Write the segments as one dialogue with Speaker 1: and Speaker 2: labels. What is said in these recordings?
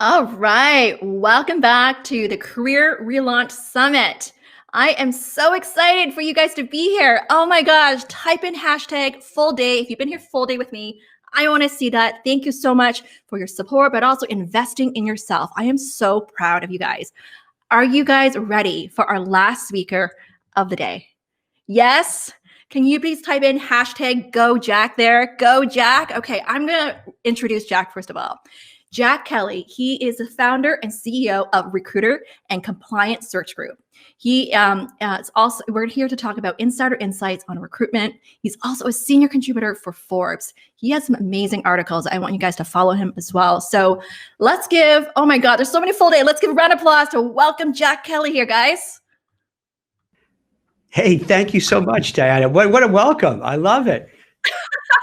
Speaker 1: All right. Welcome back to the Career Relaunch Summit. I am so excited for you guys to be here. Oh my gosh. Type in hashtag full day. If you've been here full day with me, I want to see that. Thank you so much for your support, but also investing in yourself. I am so proud of you guys. Are you guys ready for our last speaker of the day? Yes? Can you please type in hashtag go Jack there? Go Jack. Okay, I'm going to introduce Jack first of all. Jack Kelly, he is the founder and CEO of Recruiter and Compliance Search Group. He is also, we're here to talk about insider insights on recruitment. He's also a senior contributor for Forbes. He has some amazing articles. I want you guys to follow him as well. So let's give, oh my God, there's so many full day. Let's give a round of applause to welcome Jack Kelly here, guys.
Speaker 2: Hey, thank you so much, Diana. What a welcome. I love it.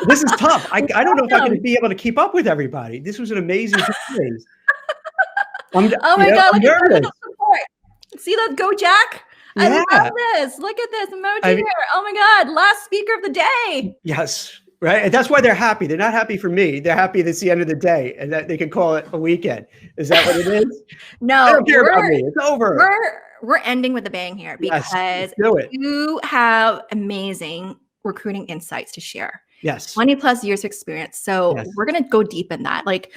Speaker 2: This is tough. I don't know if I'm going to be able to keep up with everybody. This was an amazing series.
Speaker 1: Oh my God, look at the support. See that? Go Jack. Yeah. I love this. Look at this emoji here. Oh my God. Last speaker of the day.
Speaker 2: Yes. Right. And that's why they're happy. They're not happy for me. They're happy that it's the end of the day and that they can call it a weekend. Is that what it is?
Speaker 1: No.
Speaker 2: I don't care about me. It's over.
Speaker 1: We're ending with a bang here because you have amazing recruiting insights to share.
Speaker 2: Yes.
Speaker 1: 20 plus years experience. So we're going to go deep in that. Like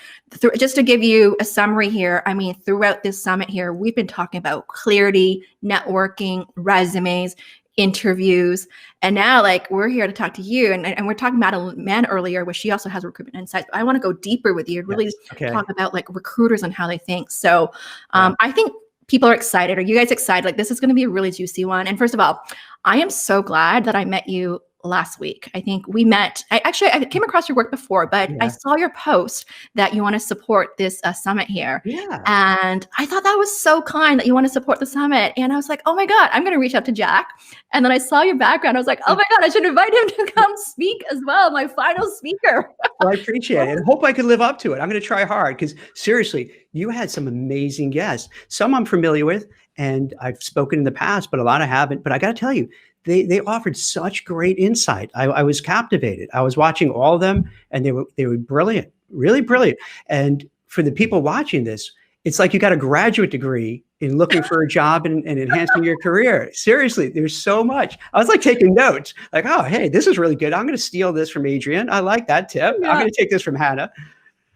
Speaker 1: just to give you a summary here. I mean, throughout this summit here, we've been talking about clarity, networking, resumes, interviews. And now like we're here to talk to you and we're talking about Mann earlier, where she also has recruitment insights. I want to go deeper with you and really talk about like recruiters and how they think. So I think people are excited. Are you guys excited? Like this is going to be a really juicy one. And first of all, I am so glad that I met you last week. I think we met, I came across your work before, but I saw your post that you want to support this summit here.
Speaker 2: Yeah.
Speaker 1: And I thought that was so kind that you want to support the summit. And I was like, oh my God, I'm going to reach out to Jack. And then I saw your background. I was like, oh my God, I should invite him to come speak as well. My final speaker.
Speaker 2: Well, I appreciate it. And hope I can live up to it. I'm going to try hard because seriously, you had some amazing guests. Some I'm familiar with and I've spoken in the past, but a lot I haven't. But I got to tell you, they offered such great insight. I was captivated. I was watching all of them and they were brilliant, really brilliant. And for the people watching this, it's like you got a graduate degree in looking for a job and enhancing your career. Seriously, there's so much. I was like taking notes like, oh, hey, this is really good. I'm going to steal this from Adrian. I like that tip. I'm going to take this from Hannah.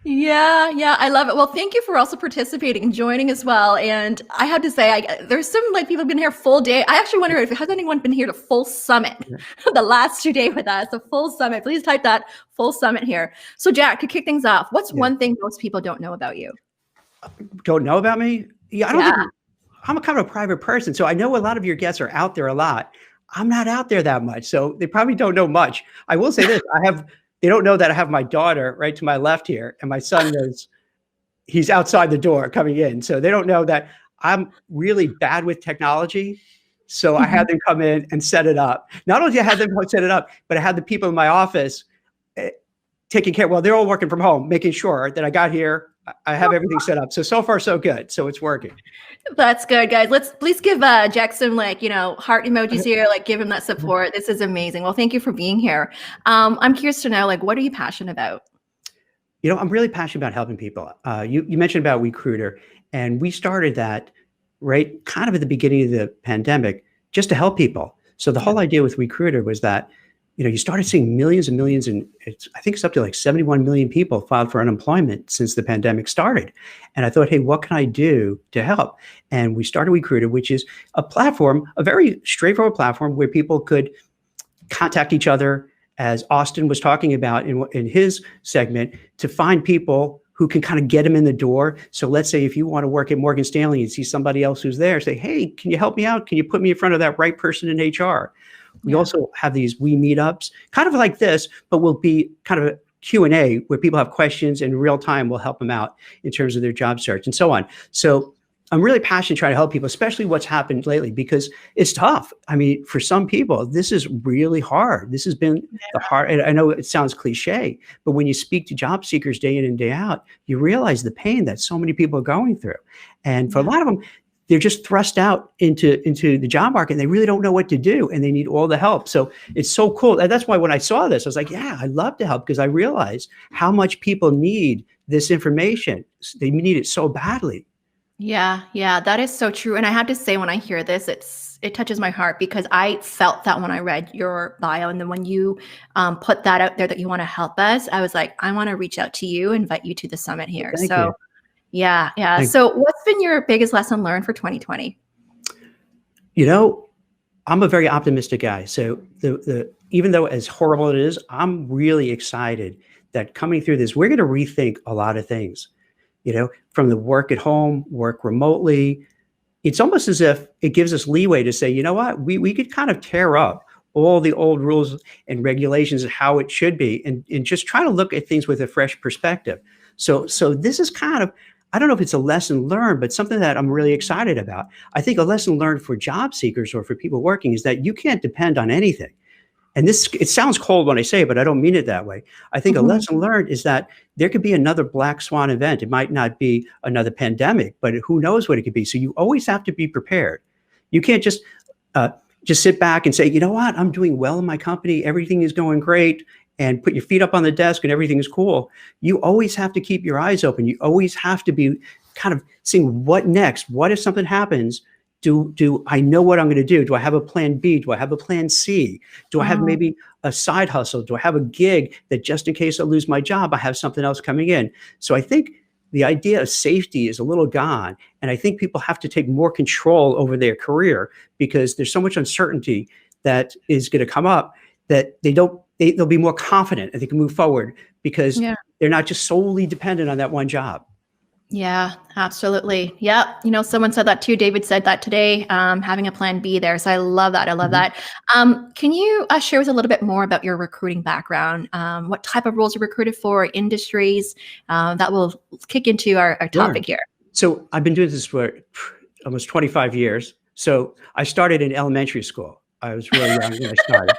Speaker 1: Yeah, I love it. Well, thank you for also participating and joining as well. And I have to say, there's some like people have been here full day. I actually wonder if has anyone been here to full summit, the last 2 days with us, a full summit. Please type that full summit here. So Jack, to kick things off, what's one thing most people don't know about you?
Speaker 2: Don't know about me? Yeah, I don't think I'm a kind of a private person. So I know a lot of your guests are out there a lot. I'm not out there that much. So they probably don't know much. I will say this, they don't know that I have my daughter right to my left here, and my son knows he's outside the door coming in. So they don't know that I'm really bad with technology. So I had them come in and set it up. Not only did I have them set it up, but I had the people in my office taking care. Well, they're all working from home, making sure that I got here. I have everything set up. So far, so good. So it's working.
Speaker 1: That's good, guys. Let's please give Jack some heart emojis here. Like give him that support. This is amazing. Well, thank you for being here. I'm curious to know, like, what are you passionate about?
Speaker 2: I'm really passionate about helping people. You mentioned about Recruiter, and we started that right kind of at the beginning of the pandemic just to help people. So the whole idea with Recruiter was that you started seeing millions and millions, and I think it's up to like 71 million people filed for unemployment since the pandemic started. And I thought, hey, what can I do to help? And we started Recruiter, which is a platform, a very straightforward platform where people could contact each other, as Austin was talking about in his segment, to find people who can kind of get them in the door. So let's say if you want to work at Morgan Stanley and see somebody else who's there, say, hey, can you help me out? Can you put me in front of that right person in HR? We also have these meetups, kind of like this, but will be kind of a Q&A where people have questions and in real time we'll help them out in terms of their job search and so on. So I'm really passionate trying to help people, especially what's happened lately, because it's tough. I mean, for some people, this is really hard. This has been the hard, and I know it sounds cliche, but when you speak to job seekers day in and day out, you realize the pain that so many people are going through. And for a lot of them, they're just thrust out into the job market and they really don't know what to do and they need all the help. So it's so cool. And that's why when I saw this, I was like, yeah, I'd love to help, because I realized how much people need this information. They need it so badly.
Speaker 1: Yeah, yeah, that is so true. And I have to say, when I hear this, it touches my heart, because I felt that when I read your bio, and then when you put that out there that you want to help us, I was like, I want to reach out to you, invite you to the summit here.
Speaker 2: Thank
Speaker 1: So
Speaker 2: you.
Speaker 1: yeah, yeah. So what's been your biggest lesson learned for 2020?
Speaker 2: You know, I'm a very optimistic guy. So even though as horrible it is, I'm really excited that coming through this, we're going to rethink a lot of things. From the work at home, work remotely. It's almost as if it gives us leeway to say, you know what, we could kind of tear up all the old rules and regulations and how it should be, and just try to look at things with a fresh perspective. So this is kind of, I don't know if it's a lesson learned, but something that I'm really excited about. I think a lesson learned for job seekers or for people working is that you can't depend on anything. And it sounds cold when I say it, but I don't mean it that way. I think a lesson learned is that there could be another black swan event. It might not be another pandemic, but who knows what it could be. So you always have to be prepared. You can't just sit back and say, you know what, I'm doing well in my company, everything is going great, and put your feet up on the desk and everything is cool. You always have to keep your eyes open. You always have to be kind of seeing what next. What if something happens? Do I know what I'm going to do? Do I have a plan B? Do I have a plan C? Do I have maybe a side hustle? Do I have a gig that just in case I lose my job, I have something else coming in? So I think the idea of safety is a little gone. And I think people have to take more control over their career, because there's so much uncertainty that is going to come up that they'll be more confident and they can move forward, because they're not just solely dependent on that one job.
Speaker 1: Yeah, absolutely. Yeah. Someone said that too. David said that today, having a plan B there. So I love that. I love that. Can you share with us a little bit more about your recruiting background? What type of roles you recruited for, industries? That will kick into our topic here.
Speaker 2: So I've been doing this for almost 25 years. So I started in elementary school. I was really young when I started.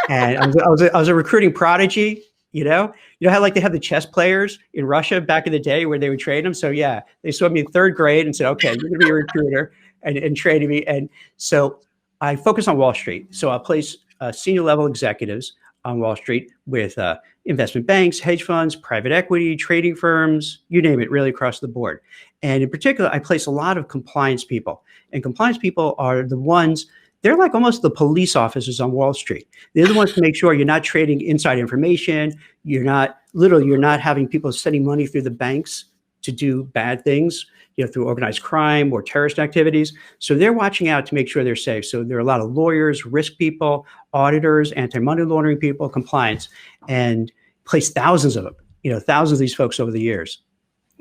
Speaker 2: And I was a recruiting prodigy. You know how like they have the chess players in Russia back in the day where they would train them. So yeah, they saw me in third grade and said, okay, you're gonna be a recruiter, and trained me. And so I focus on Wall Street. So I place senior level executives on Wall Street with investment banks, hedge funds, private equity, trading firms, you name it, really across the board. And in particular, I place a lot of compliance people. And compliance people are the ones, they're like almost the police officers on Wall Street. They're the ones to make sure you're not trading inside information. You're not having people sending money through the banks to do bad things, through organized crime or terrorist activities. So they're watching out to make sure they're safe. So there are a lot of lawyers, risk people, auditors, anti-money laundering people, compliance, and place thousands of them, thousands of these folks over the years.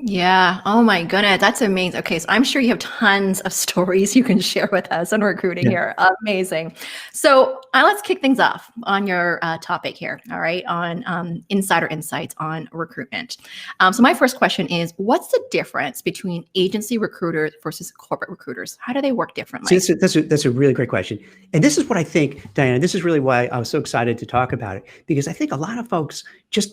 Speaker 1: Yeah. Oh my goodness. That's amazing. Okay. So I'm sure you have tons of stories you can share with us on recruiting here. Amazing. So let's kick things off on your topic here. All right. On insider insights on recruitment. So my first question is, what's the difference between agency recruiters versus corporate recruiters? How do they work differently?
Speaker 2: See, that's a really great question. And this is what I think, Diana, this is really why I was so excited to talk about it, because I think a lot of folks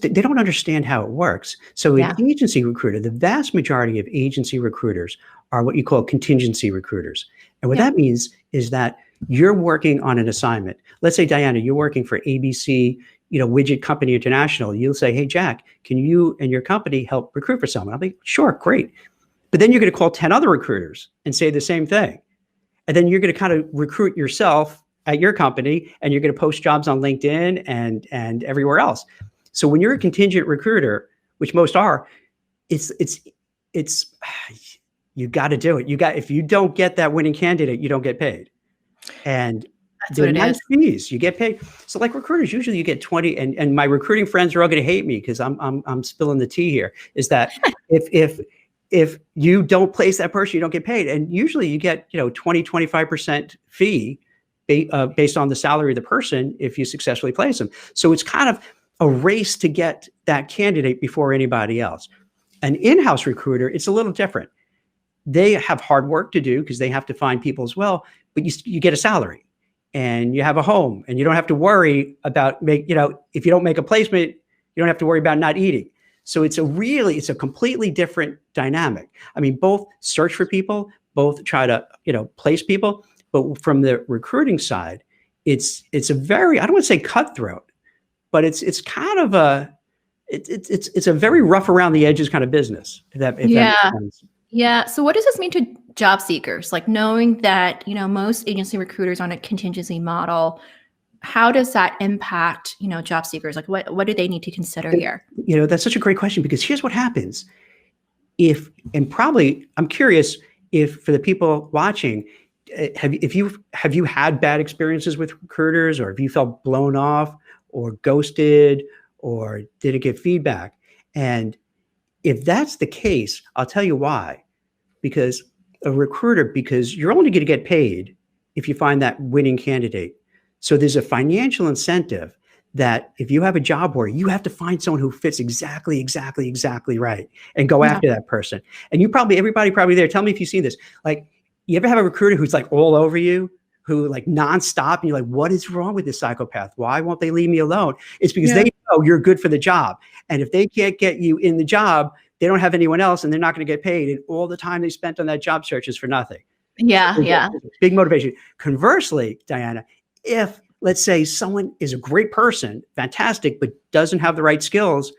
Speaker 2: they don't understand how it works. So an agency recruiter, the vast majority of agency recruiters are what you call contingency recruiters. And what that means is that you're working on an assignment. Let's say, Diana, you're working for ABC, Widget Company International. You'll say, hey, Jack, can you and your company help recruit for someone? I'll be, sure, great. But then you're going to call 10 other recruiters and say the same thing. And then you're going to kind of recruit yourself at your company, and you're going to post jobs on LinkedIn and everywhere else. So when you're a contingent recruiter, which most are, it's you got to do it. If you don't get that winning candidate, you don't get paid. And they're nice fees. You get paid. So like recruiters, usually you get 20, and my recruiting friends are all going to hate me because I'm spilling the tea here, is that if you don't place that person, you don't get paid. And usually you get, 20, 25% fee based on the salary of the person if you successfully place them. So it's kind of a race to get that candidate before anybody else. An in-house recruiter, it's a little different. They have hard work to do because they have to find people as well, but you get a salary and you have a home, and you don't have to worry about if you don't make a placement, you don't have to worry about not eating. So it's a completely different dynamic. I mean, both search for people, both try to, place people, but from the recruiting side, it's a very, I don't want to say cutthroat, but it's kind of it's a very rough around the edges kind of business, if that makes
Speaker 1: Yeah.
Speaker 2: sense.
Speaker 1: Yeah. So what does this mean to job seekers? Like knowing that, most agency recruiters on a contingency model, how does that impact, job seekers? Like what do they need to consider here?
Speaker 2: That's such a great question, because here's what happens. I'm curious if, for the people watching, have you had bad experiences with recruiters, or have you felt blown off or ghosted or didn't get feedback? And if that's the case, I'll tell you why. Because you're only going to get paid if you find that winning candidate. So there's a financial incentive that if you have a job where you have to find someone who fits exactly right and go after that person. And everybody probably there, tell me if you've seen this. Like, you ever have a recruiter who's like all over you, who like nonstop, and you're like, what is wrong with this psychopath? Why won't they leave me alone? It's because they know you're good for the job. And if they can't get you in the job, they don't have anyone else, and they're not going to get paid. And all the time they spent on that job search is for nothing.
Speaker 1: Yeah.
Speaker 2: Big motivation. Conversely, Diana, if let's say someone is a great person, fantastic, but doesn't have the right skills,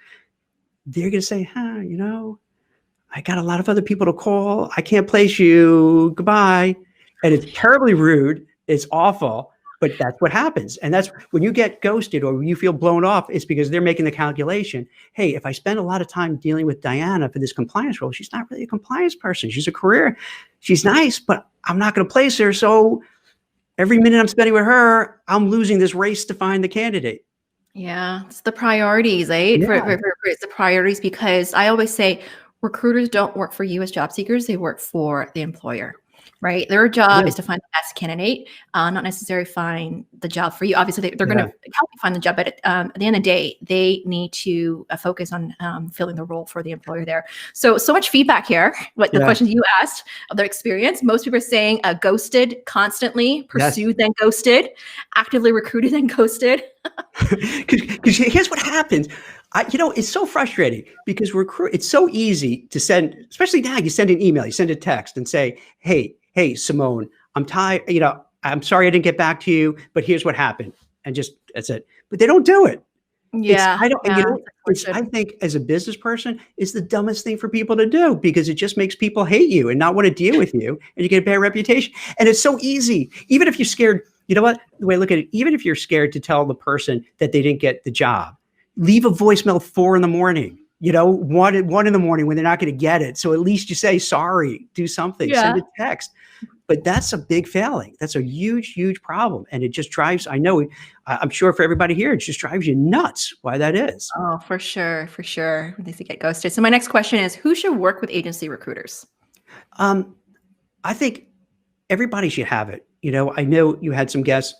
Speaker 2: they're going to say, I got a lot of other people to call. I can't place you. Goodbye. And it's terribly rude. It's awful, but that's what happens. And that's when you get ghosted or you feel blown off, it's because they're making the calculation. Hey, if I spend a lot of time dealing with Diana for this compliance role, she's not really a compliance person. She's a career. She's nice, but I'm not going to place her. So every minute I'm spending with her, I'm losing this race to find the candidate.
Speaker 1: Yeah. It's the priorities, right?
Speaker 2: Yeah.
Speaker 1: It's the priorities, because I always say recruiters don't work for you as job seekers. They work for the employer. Right. Their job is to find the best candidate, not necessarily find the job for you. Obviously, they're going to help you find the job. But at the end of the day, they need to focus on filling the role for the employer there. So much feedback here. What the questions you asked of their experience. Most people are saying ghosted constantly, pursued, then ghosted, actively recruited, then ghosted.
Speaker 2: Because here's what happens. It's so frustrating because it's so easy to send, especially now, you send an email, you send a text and say, hey, Simone, I'm tired. I'm sorry I didn't get back to you, but here's what happened. And that's it. But they don't do it.
Speaker 1: Yeah.
Speaker 2: I think as a business person, it's the dumbest thing for people to do, because it just makes people hate you and not want to deal with you, and you get a bad reputation. And it's so easy. Even if you're scared, you know what? The way I look at it, even if you're scared to tell the person that they didn't get the job, leave a voicemail at 4 a.m, 1 a.m when they're not going to get it. So at least you say sorry, do something, send a text. But that's a big failing. That's a huge, huge problem. And it just drives, I'm sure for everybody here, it just drives you nuts why that is.
Speaker 1: Oh, for sure. When they get ghosted. So my next question is, who should work with agency recruiters?
Speaker 2: I think everybody should have it. I know you had some guests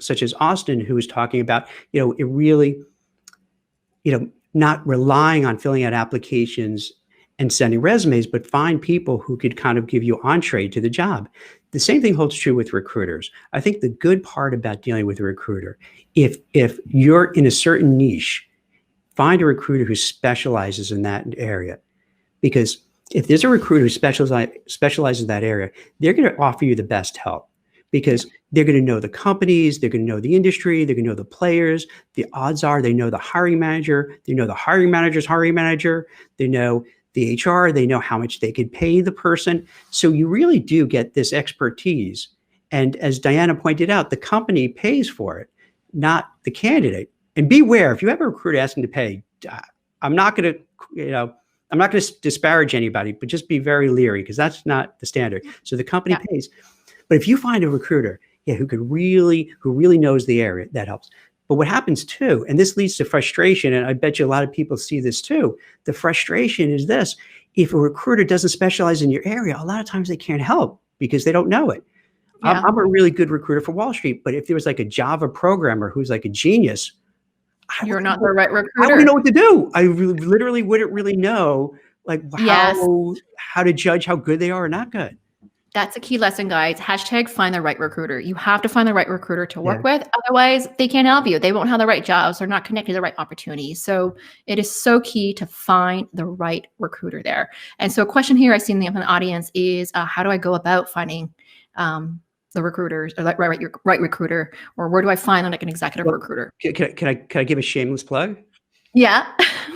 Speaker 2: such as Austin, who was talking about, it really, not relying on filling out applications and sending resumes, but find people who could kind of give you entree to the job. The same thing holds true with recruiters. I think the good part about dealing with a recruiter, if you're in a certain niche, find a recruiter who specializes in that area. Because if there's a recruiter who specializes in that area, they're going to offer you the best help, because they're going to know the companies, they're going to know the industry, they're going to know the players. The odds are they know the hiring manager, they know the hiring manager's hiring manager, they know the HR, they know how much they could pay the person. So you really do get this expertise. And as Diana pointed out, the company pays for it, not the candidate. And beware, if you have a recruiter asking to pay, I'm not going to disparage anybody, but just be very leery, because that's not the standard. So the company pays. But if you find a recruiter, who really knows the area, that helps. But what happens too, and this leads to frustration, and I bet you a lot of people see this too, the frustration is this: if a recruiter doesn't specialize in your area, a lot of times they can't help because they don't know it. I'm a really good recruiter for Wall Street, but if there was like a Java programmer who's like a genius,
Speaker 1: you're not the right recruiter.
Speaker 2: I wouldn't know what to do. I literally wouldn't really know how to judge how good they are or not good.
Speaker 1: That's a key lesson, guys. # find the right recruiter. You have to find the right recruiter to work with. Otherwise, they can't help you. They won't have the right jobs. They're not connected to the right opportunities. So it is so key to find the right recruiter there. And so a question here I see in the audience is, how do I go about finding the recruiters, or right recruiter, or where do I find like an executive recruiter?
Speaker 2: Can I give a shameless plug?
Speaker 1: Yeah.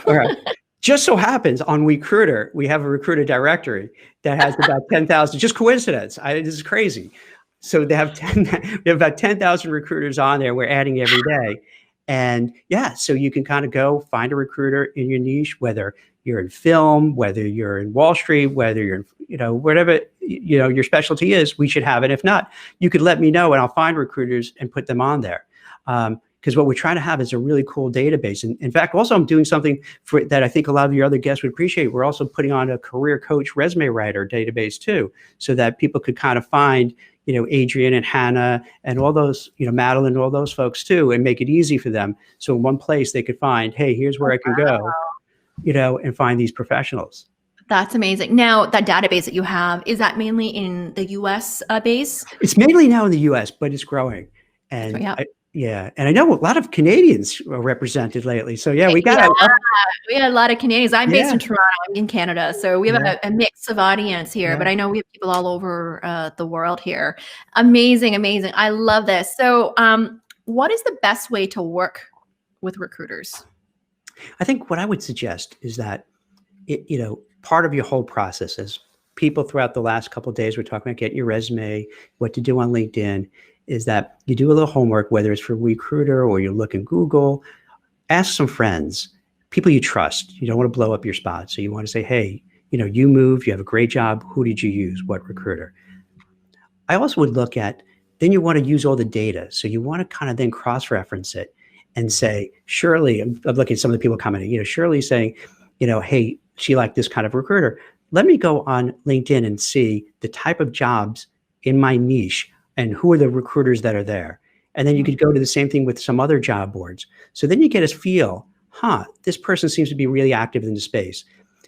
Speaker 2: All right. Just so happens on Recruiter, we have a recruiter directory that has about 10,000, just coincidence. This is crazy. So they have we have about 10,000 recruiters on there. We're adding every day. And yeah, so you can kind of go find a recruiter in your niche, whether you're in film, whether you're in Wall Street, whether you're in, whatever, your specialty is, we should have it. If not, you could let me know and I'll find recruiters and put them on there. Because what we're trying to have is a really cool database. And in fact, also I'm doing something that I think a lot of your other guests would appreciate. We're also putting on a career coach resume writer database too, so that people could kind of find, Adrian and Hannah and all those, Madeline, all those folks too, and make it easy for them. So in one place they could find, hey, here's where I can go, and find these professionals.
Speaker 1: That's amazing. Now, that database that you have, is that mainly in the US base?
Speaker 2: It's mainly now in the US, but it's growing. And yeah, and I know a lot of Canadians are represented lately. So yeah, we got
Speaker 1: a lot of Canadians. I'm based in Toronto, I'm in Canada, so we have a mix of audience here. But I know we have people all over the world here. Amazing, amazing. I love this. So, what is the best way to work with recruiters?
Speaker 2: I think what I would suggest is that part of your whole process, as people throughout the last couple of days we're talking about getting your resume, what to do on LinkedIn, is that you do a little homework, whether it's for Recruiter or you look in Google, ask some friends, people you trust. You don't want to blow up your spot. So you want to say, hey, you moved, you have a great job. Who did you use? What recruiter? I also would look at, then you want to use all the data. So you want to kind of then cross-reference it and say, Shirley, I'm looking at some of the people commenting, Shirley saying, hey, she liked this kind of recruiter. Let me go on LinkedIn and see the type of jobs in my niche and who are the recruiters that are there. And then you could go to the same thing with some other job boards. So then you get a feel, this person seems to be really active in the space.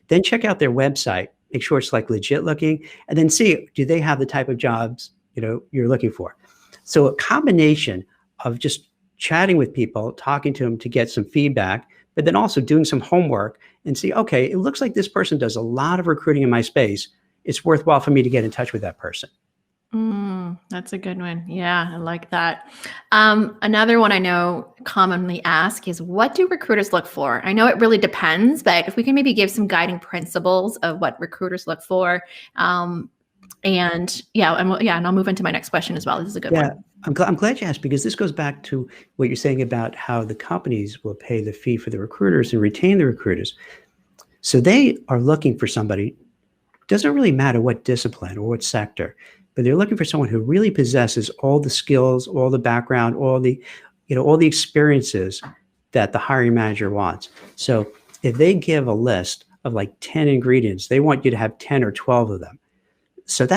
Speaker 2: Then check out their website, make sure it's like legit looking, and then see, do they have the type of jobs, you're looking for? So a combination of just chatting with people, talking to them to get some feedback, but then also doing some homework and see, okay, it looks like this person does a lot of recruiting in my space. It's worthwhile for me to get in touch with that person.
Speaker 1: That's a good one. Yeah, I like that. Another one I know commonly asked is, what do recruiters look for? I know it really depends, but if we can maybe give some guiding principles of what recruiters look for. And I'll move into my next question as well. This is a good one.
Speaker 2: I'm glad you asked, because this goes back to what you're saying about how the companies will pay the fee for the recruiters and retain the recruiters. So they are looking for somebody, doesn't really matter what discipline or what sector, but they're looking for someone who really possesses all the skills, all the background, all the experiences that the hiring manager wants. So if they give a list of like 10 ingredients, they want you to have 10 or 12 of them. So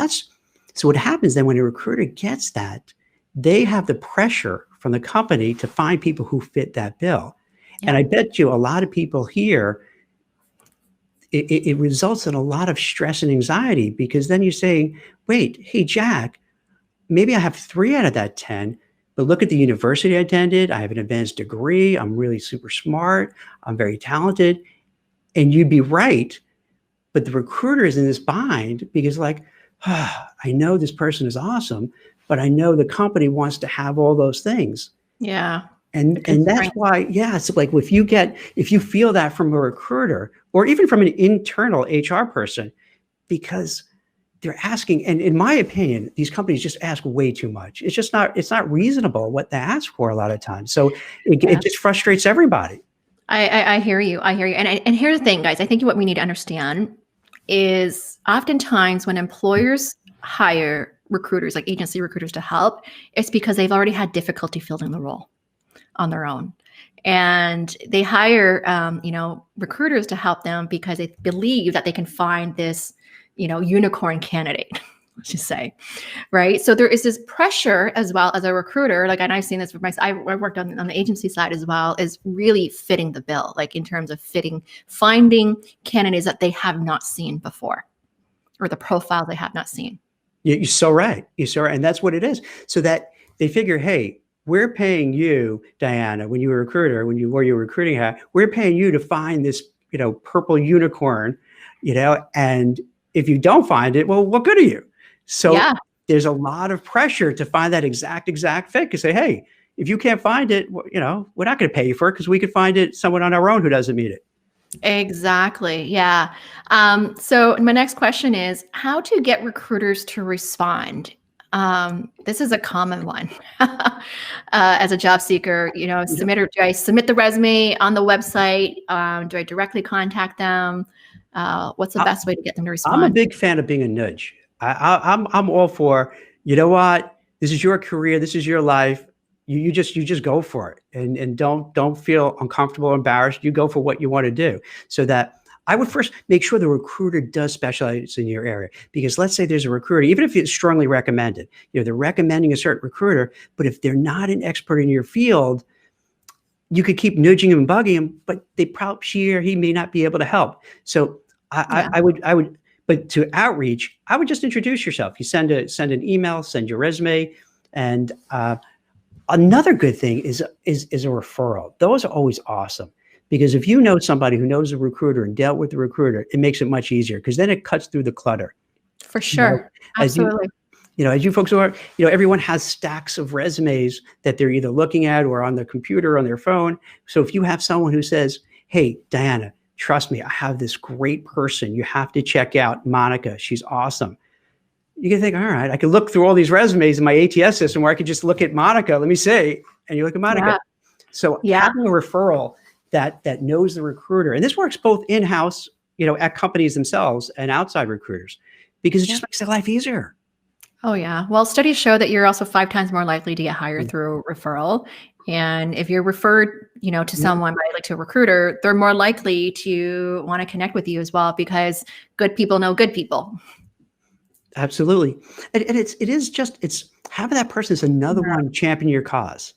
Speaker 2: what happens then when a recruiter gets that, they have the pressure from the company to find people who fit that bill. Yeah. And I bet you a lot of people here, it results in a lot of stress and anxiety, because then you say, wait, hey, Jack, maybe I have 3 out of that 10, but look at the university I attended. I have an advanced degree. I'm really super smart. I'm very talented. And you'd be right. But the recruiter is in this bind because I know this person is awesome, but I know the company wants to have all those things.
Speaker 1: Yeah.
Speaker 2: And that's why, it's like if you feel that from a recruiter or even from an internal HR person, because they're asking, and in my opinion, these companies just ask way too much. It's not reasonable what they ask for a lot of times. So it just frustrates everybody.
Speaker 1: I hear you. And here's the thing, guys. I think what we need to understand is oftentimes when employers hire recruiters, like agency recruiters, to help, it's because they've already had difficulty filling the role on their own. And they hire, recruiters to help them because they believe that they can find this, unicorn candidate, let's just say, right? So there is this pressure as well as a recruiter, and I've seen this for myself. I worked on the agency side as well, is really fitting the bill, like in terms of finding candidates that they have not seen before, or the profile they have not seen.
Speaker 2: You're so right. And that's what it is. So that they figure, hey, we're paying you, Diana, when you were a recruiter, when you wore your recruiting hat, we're paying you to find this, purple unicorn, and if you don't find it, well, what good are you? So there's a lot of pressure to find that exact fit, to say, hey, if you can't find it, you know, we're not going to pay you for it because we could find it someone on our own who doesn't meet it.
Speaker 1: Exactly. Yeah. So my next question is how to get recruiters to respond. This is a common one. As a job seeker, you know,
Speaker 2: Yeah.
Speaker 1: do I submit the resume on the website? Do I directly contact them? What's the
Speaker 2: I,
Speaker 1: best way to get them to
Speaker 2: I'm a
Speaker 1: respond?
Speaker 2: big fan of being a nudge. I'm all for, you know what, this is your career, this is your life. You just go for it, and don't feel uncomfortable or embarrassed. You go for what you want to do. So that I would first make sure the recruiter does specialize in your area, because let's say there's a recruiter, even if it's strongly recommended, you know, they're recommending a certain recruiter, but if they're not an expert in your field, you could keep nudging him and bugging him, but she or he may not be able to help. So
Speaker 1: Yeah.
Speaker 2: I would, but to outreach, I would just introduce yourself. You send an email, send your resume, and another good thing is a referral. Those are always awesome, because if you know somebody who knows a recruiter and dealt with the recruiter, it makes it much easier, because then it cuts through the clutter.
Speaker 1: For
Speaker 2: You know,
Speaker 1: sure.
Speaker 2: as you
Speaker 1: Absolutely.
Speaker 2: as you folks are, everyone has stacks of resumes that they're either looking at or on their computer or on their phone. So if you have someone who says, "Hey, Diana, trust me, I have this great person. You have to check out Monica. She's awesome." You can think, all right, I can look through all these resumes in my ATS system, where I could just look at Monica. Let me see. And you look at Monica.
Speaker 1: Yeah.
Speaker 2: So
Speaker 1: Yeah.
Speaker 2: having a referral that knows the recruiter, and this works both in-house, at companies themselves, and outside recruiters, because it just makes their life easier.
Speaker 1: Oh, yeah. Well, studies show that you're also 5 times more likely to get hired through referral. And if you're referred, to someone by to a recruiter, they're more likely to want to connect with you as well, because good people know good people.
Speaker 2: Absolutely. And it's having that person is another one championing your cause.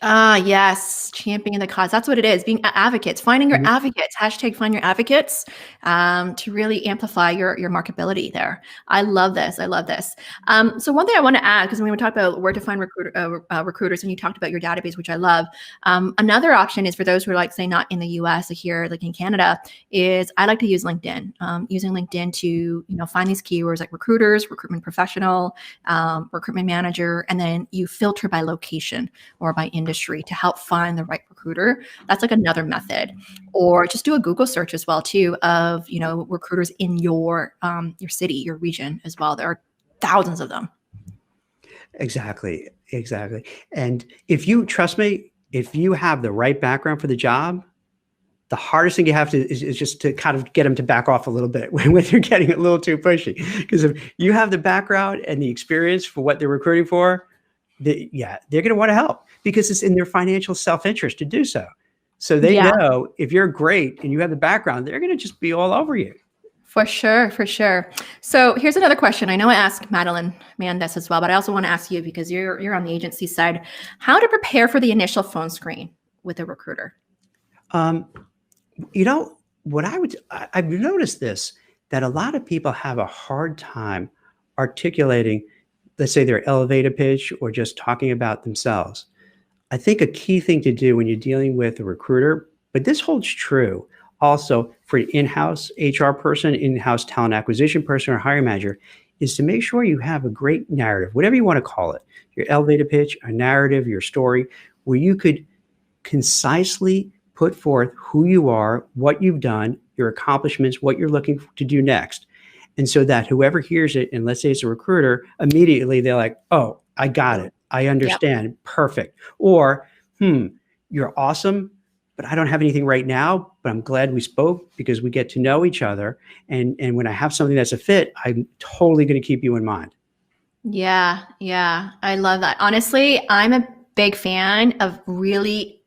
Speaker 1: Yes. Championing the cause. That's what it is. Being advocates, finding your advocates, #find your advocates, to really amplify your marketability there. I love this. So one thing I want to add, because when we talk about where to find recruiters, and you talked about your database, which I love. Another option is for those who are say not in the US, here, in Canada, is I like to use LinkedIn, using LinkedIn to, find these keywords like recruiters, recruitment professional, recruitment manager, and then you filter by location or by industry to help find the right recruiter. That's another method. Or just do a Google search as well too of, recruiters in your city, your region as well. There are thousands of them.
Speaker 2: Exactly. And trust me, if you have the right background for the job, the hardest thing you have to is just to kind of get them to back off a little bit when they're getting a little too pushy. Because if you have the background and the experience for what they're recruiting for, they're going to want to help, because it's in their financial self-interest to do so. So they know if you're great and you have the background, they're going to just be all over you.
Speaker 1: For sure. So here's another question. I know I asked Madeline Mann this as well, but I also want to ask you, because you're on the agency side, how to prepare for the initial phone screen with a recruiter.
Speaker 2: I've noticed this, that a lot of people have a hard time articulating, let's say, their elevator pitch or just talking about themselves. I think a key thing to do when you're dealing with a recruiter, but this holds true also for an in-house HR person, in-house talent acquisition person, or hiring manager, is to make sure you have a great narrative, whatever you want to call it, your elevator pitch, a narrative, your story, where you could concisely put forth who you are, what you've done, your accomplishments, what you're looking to do next. And so that whoever hears it, and let's say it's a recruiter, immediately they're like, "Oh, I got it. I understand. Yep. Perfect." Or, "You're awesome, but I don't have anything right now, but I'm glad we spoke, because we get to know each other. And when I have something that's a fit, I'm totally going to keep you in mind."
Speaker 1: Yeah. I love that. Honestly, I'm a big fan of really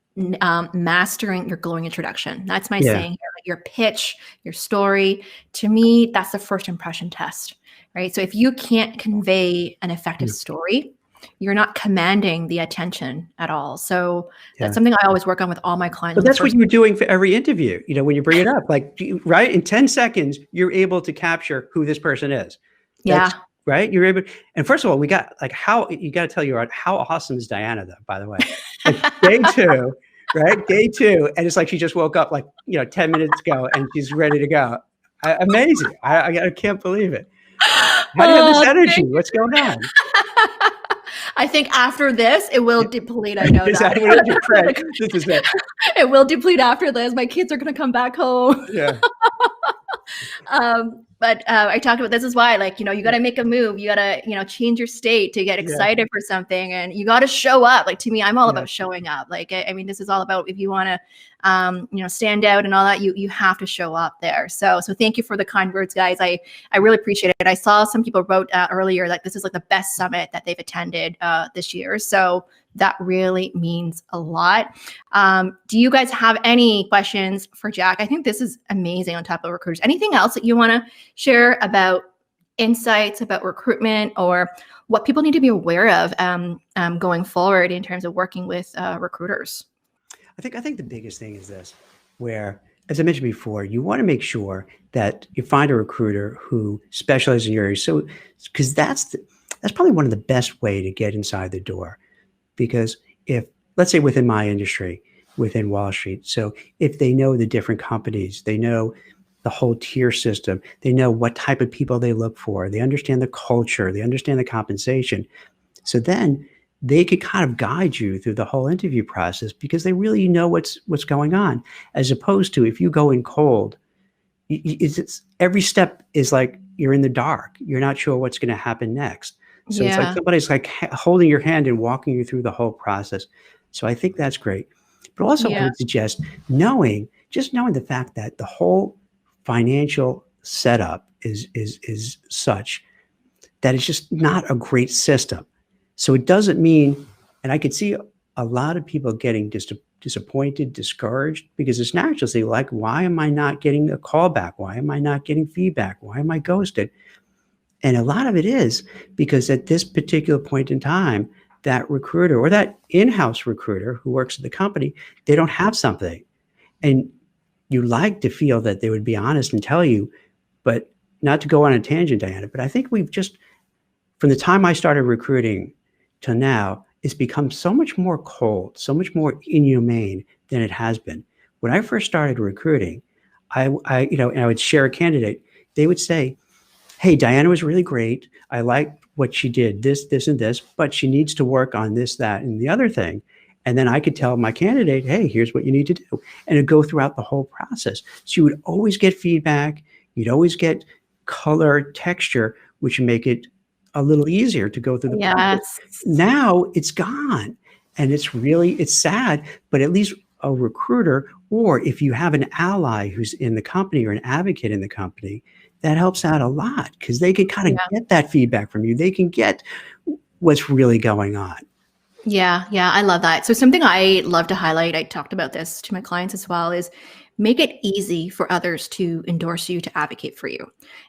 Speaker 1: mastering your glowing introduction. That's my saying here. Your pitch, your story. To me, that's the first impression test, right? So if you can't convey an effective story, you're not commanding the attention at all. So that's something I always work on with all my clients.
Speaker 2: But that's what you're doing for every interview. When you bring it up, right? In 10 seconds, you're able to capture who this person is. Right? You're able. And first of all, we got you got to tell you how awesome is Diana, though, by the way. Day 2. Right? Day 2. And it's she just woke up 10 minutes ago and she's ready to go. Amazing. I can't believe it. How do you have this energy? What's going on?
Speaker 1: I think after this, it will deplete. I know
Speaker 2: Is that
Speaker 1: that.
Speaker 2: what it is? Right. This is it.
Speaker 1: It will deplete after this. My kids are going to come back home.
Speaker 2: Yeah.
Speaker 1: But I talked about this is why, like, you got to make a move. You got to, change your state to get
Speaker 2: Yeah.
Speaker 1: excited for something, and you got to show up. Like, to me, I'm all
Speaker 2: Yeah.
Speaker 1: about showing up. Like, I mean, this is all about if you want to, stand out and all that, you have to show up there. So thank you for the kind words, guys. I really appreciate it. I saw some people wrote earlier that this is like the best summit that they've attended this year. So that really means a lot. Do you guys have any questions for Jack? I think this is amazing on top of recruiters. Anything else that you want to share about insights about recruitment or what people need to be aware of going forward in terms of working with recruiters?
Speaker 2: I think the biggest thing is this, where, as I mentioned before, you want to make sure that you find a recruiter who specializes in your area. So, because that's probably one of the best way to get inside the door. Because if, let's say within my industry, within Wall Street, so if they know the different companies, they know the whole tier system, they know what type of people they look for, they understand the culture, they understand the compensation. So then they could kind of guide you through the whole interview process because they really know what's going on, as opposed to if you go in cold, it's every step is like you're in the dark. You're not sure what's going to happen next. So it's like somebody's like holding your hand and walking you through the whole process. So I think that's great. But also I would suggest just knowing the fact that the whole financial setup is such that it's just not a great system. So it doesn't mean, and I could see a lot of people getting disappointed, discouraged, because it's natural to say, like, why am I not getting a call back? Why am I not getting feedback? Why am I ghosted? And a lot of it is because at this particular point in time, that recruiter or that in-house recruiter who works at the company, they don't have something. And you like to feel that they would be honest and tell you, but not to go on a tangent, Diana, but I think we've just, from the time I started recruiting till now, it's become so much more cold, so much more inhumane than it has been. When I first started recruiting, and I would share a candidate, they would say, hey, Diana was really great. I liked what she did, this, and this, but she needs to work on this, that, and the other thing. And then I could tell my candidate, hey, here's what you need to do. And it'd go throughout the whole process. So you would always get feedback. You'd always get color, texture, which would make it a little easier to go through the process. Now it's gone. And it's sad, but at least a recruiter, or if you have an ally who's in the company or an advocate in the company, that helps out a lot because they can kind of get that feedback from you. They can get what's really going on.
Speaker 1: Yeah, I love that. So something I love to highlight, I talked about this to my clients as well, is make it easy for others to endorse you, to advocate for you.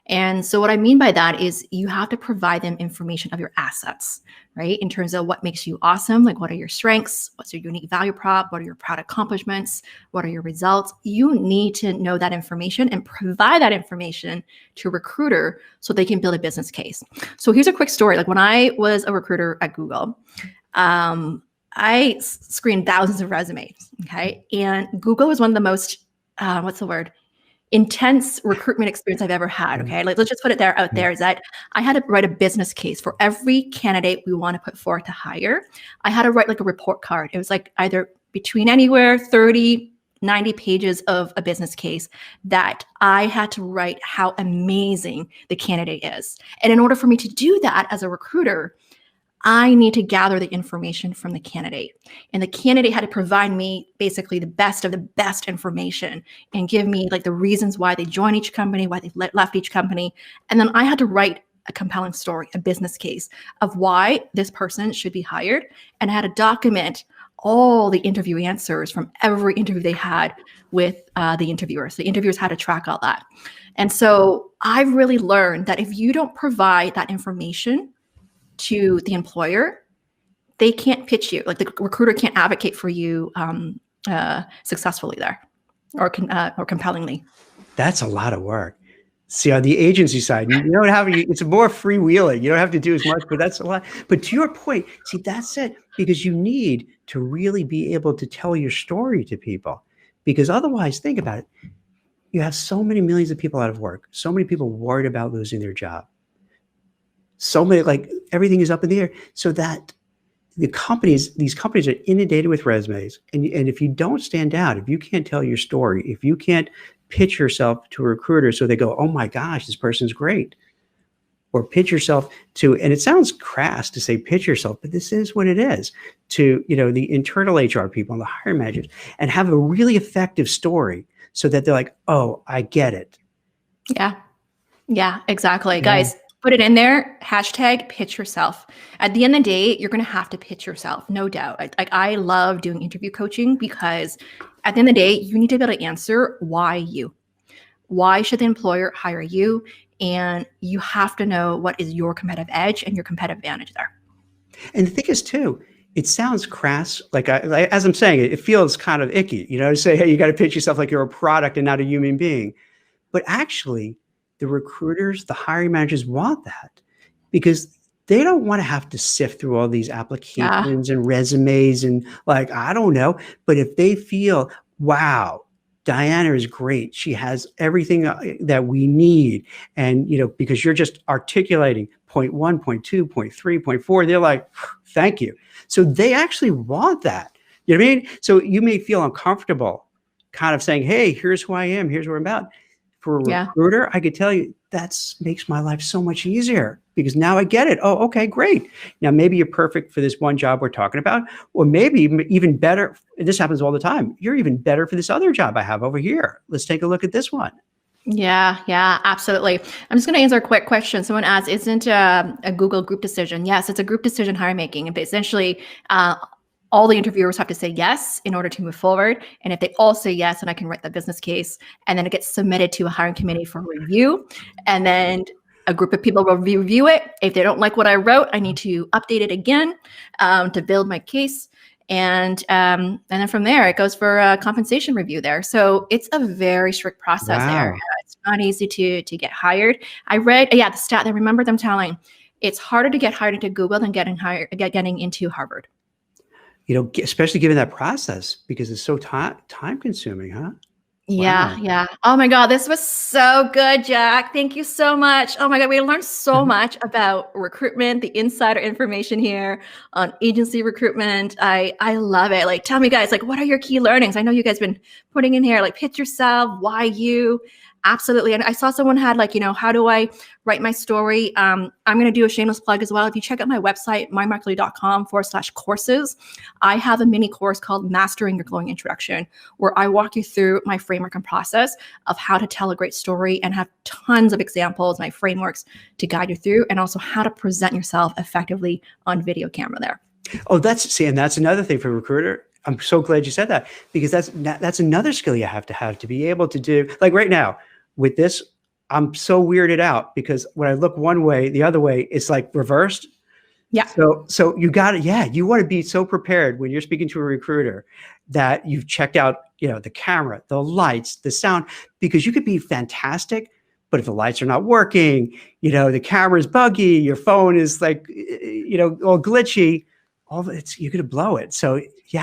Speaker 1: And so what I mean by that is you have to provide them information of your assets, right? In terms of what makes you awesome, like what are your strengths, what's your unique value prop, what are your proud accomplishments, what are your results? You need to know that information and provide that information to a recruiter so they can build a business case. So here's a quick story. Like when I was a recruiter at Google, I screened thousands of resumes, okay? And Google was one of the most, intense recruitment experience I've ever had, okay? Like, let's just put it out there, is that I had to write a business case for every candidate we want to put forward to hire. I had to write like a report card. It was like either between anywhere 30, 90 pages of a business case that I had to write how amazing the candidate is. And in order for me to do that as a recruiter, I need to gather the information from the candidate. And the candidate had to provide me basically the best of the best information and give me like the reasons why they joined each company, why they left each company. And then I had to write a compelling story, a business case of why this person should be hired. And I had to document all the interview answers from every interview they had with the interviewers. The interviewers had to track all that. And so I've really learned that if you don't provide that information to the employer, they can't pitch you. Like the recruiter can't advocate for you successfully there or compellingly.
Speaker 2: That's a lot of work. See, on the agency side, you don't have it's more freewheeling. You don't have to do as much, but that's a lot. But to your point, see, that's it, because you need to really be able to tell your story to people, because otherwise, think about it. You have so many millions of people out of work, so many people worried about losing their job. So many, like everything is up in the air. So that these companies are inundated with resumes. And if you don't stand out, if you can't tell your story, if you can't pitch yourself to a recruiter so they go, oh my gosh, this person's great. Or pitch yourself to, and it sounds crass to say pitch yourself, but this is what it is, to, the internal HR people and the hiring managers, and have a really effective story so that they're like, oh, I get it.
Speaker 1: Yeah, exactly. Yeah. Guys, put it in there, hashtag pitch yourself. At the end of the day, you're going to have to pitch yourself, no doubt. I love doing interview coaching because at the end of the day, you need to be able to answer why you. Why should the employer hire you? And you have to know what is your competitive edge and your competitive advantage there.
Speaker 2: And the thing is too, it sounds crass. As I'm saying, it feels kind of icky, to say, hey, you got to pitch yourself like you're a product and not a human being. But actually, the recruiters, the hiring managers want that because they don't want to have to sift through all these applications and resumes and I don't know. But if they feel, wow, Diana is great. She has everything that we need. And, because you're just articulating point 1, point 2, point 3, point 4, they're like, thank you. So they actually want that. You know what I mean? So you may feel uncomfortable kind of saying, hey, here's who I am. Here's what I'm about. For a recruiter, I could tell you makes my life so much easier because now I get it. Oh, okay, great. Now maybe you're perfect for this one job we're talking about, or maybe even better. This happens all the time. You're even better for this other job I have over here. Let's take a look at this one.
Speaker 1: Yeah, absolutely. I'm just going to answer a quick question. Someone asked, isn't a Google group decision? Yes, it's a group decision hiring making. But essentially, all the interviewers have to say yes in order to move forward. And if they all say yes, then I can write the business case. And then it gets submitted to a hiring committee for review. And then a group of people will review it. If they don't like what I wrote, I need to update it again to build my case. And then from there, it goes for a compensation review there. So it's a very strict process there. It's not easy to get hired. I read, the stat, I remember them telling, it's harder to get hired into Google than getting into Harvard.
Speaker 2: Especially given that process, because it's so time consuming, huh?
Speaker 1: Yeah. Oh my God, this was so good, Jack. Thank you so much. Oh my God, we learned so much about recruitment, the insider information here on agency recruitment. I love it. Tell me guys, what are your key learnings? I know you guys been putting in here, pitch yourself, why you. Absolutely. And I saw someone had how do I write my story? I'm going to do a shameless plug as well. If you check out my website, mymarkley.com/courses, I have a mini course called Mastering Your Glowing Introduction, where I walk you through my framework and process of how to tell a great story and have tons of examples, my frameworks to guide you through, and also how to present yourself effectively on video camera there.
Speaker 2: Oh, that's another thing for a recruiter. I'm so glad you said that, because that's another skill you have to be able to do. Right now with this, I'm so weirded out because when I look one way, the other way, it's reversed. Yeah. So you got it. Yeah. You want to be so prepared when you're speaking to a recruiter that you've checked out, the camera, the lights, the sound, because you could be fantastic, but if the lights are not working, the camera's buggy, your phone is all glitchy, you're going to blow it. So you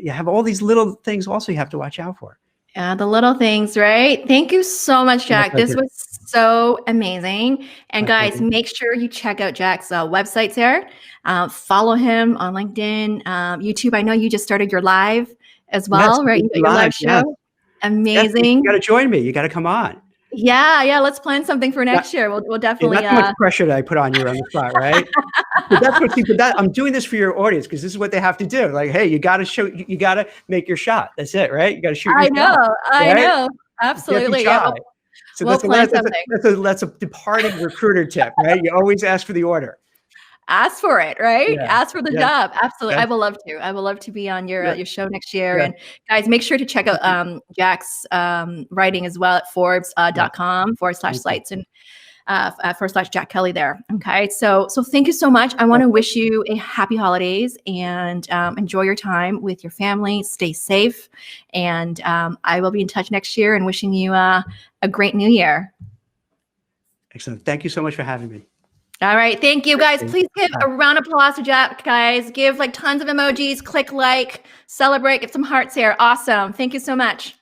Speaker 2: have all these little things also you have to watch out for.
Speaker 1: Yeah, the little things, right? Thank you so much, Jack. This was so amazing. And guys, make sure you check out Jack's websites there. Follow him on LinkedIn, YouTube. I know you just started your live as well, right? You got your live show. Yeah. Amazing.
Speaker 2: You got to join me. You got to come on.
Speaker 1: Yeah. Let's plan something for next year. We'll definitely.
Speaker 2: That's much pressure that I put on you on the spot, right? But I'm doing this for your audience because this is what they have to do. Hey, you got to show. You got to make your shot. That's it, right? You got to shoot. I
Speaker 1: know. Absolutely. Yeah.
Speaker 2: So that's a departing recruiter tip, right? You always ask for the order.
Speaker 1: Ask for it, right? Yeah. Ask for the job. Absolutely. Yeah. I will love to. I will love to be on your show next year. Yeah. And guys, make sure to check out Jack's writing as well at Forbes.com/sites and /Jack Kelly there. Okay. So thank you so much. I want to wish you a happy holidays and enjoy your time with your family. Stay safe. And I will be in touch next year and wishing you a great new year.
Speaker 2: Excellent. Thank you so much for having me.
Speaker 1: All right. Thank you, guys. Please give a round of applause to Jack, guys. Give tons of emojis, click like, celebrate, get some hearts here. Awesome. Thank you so much.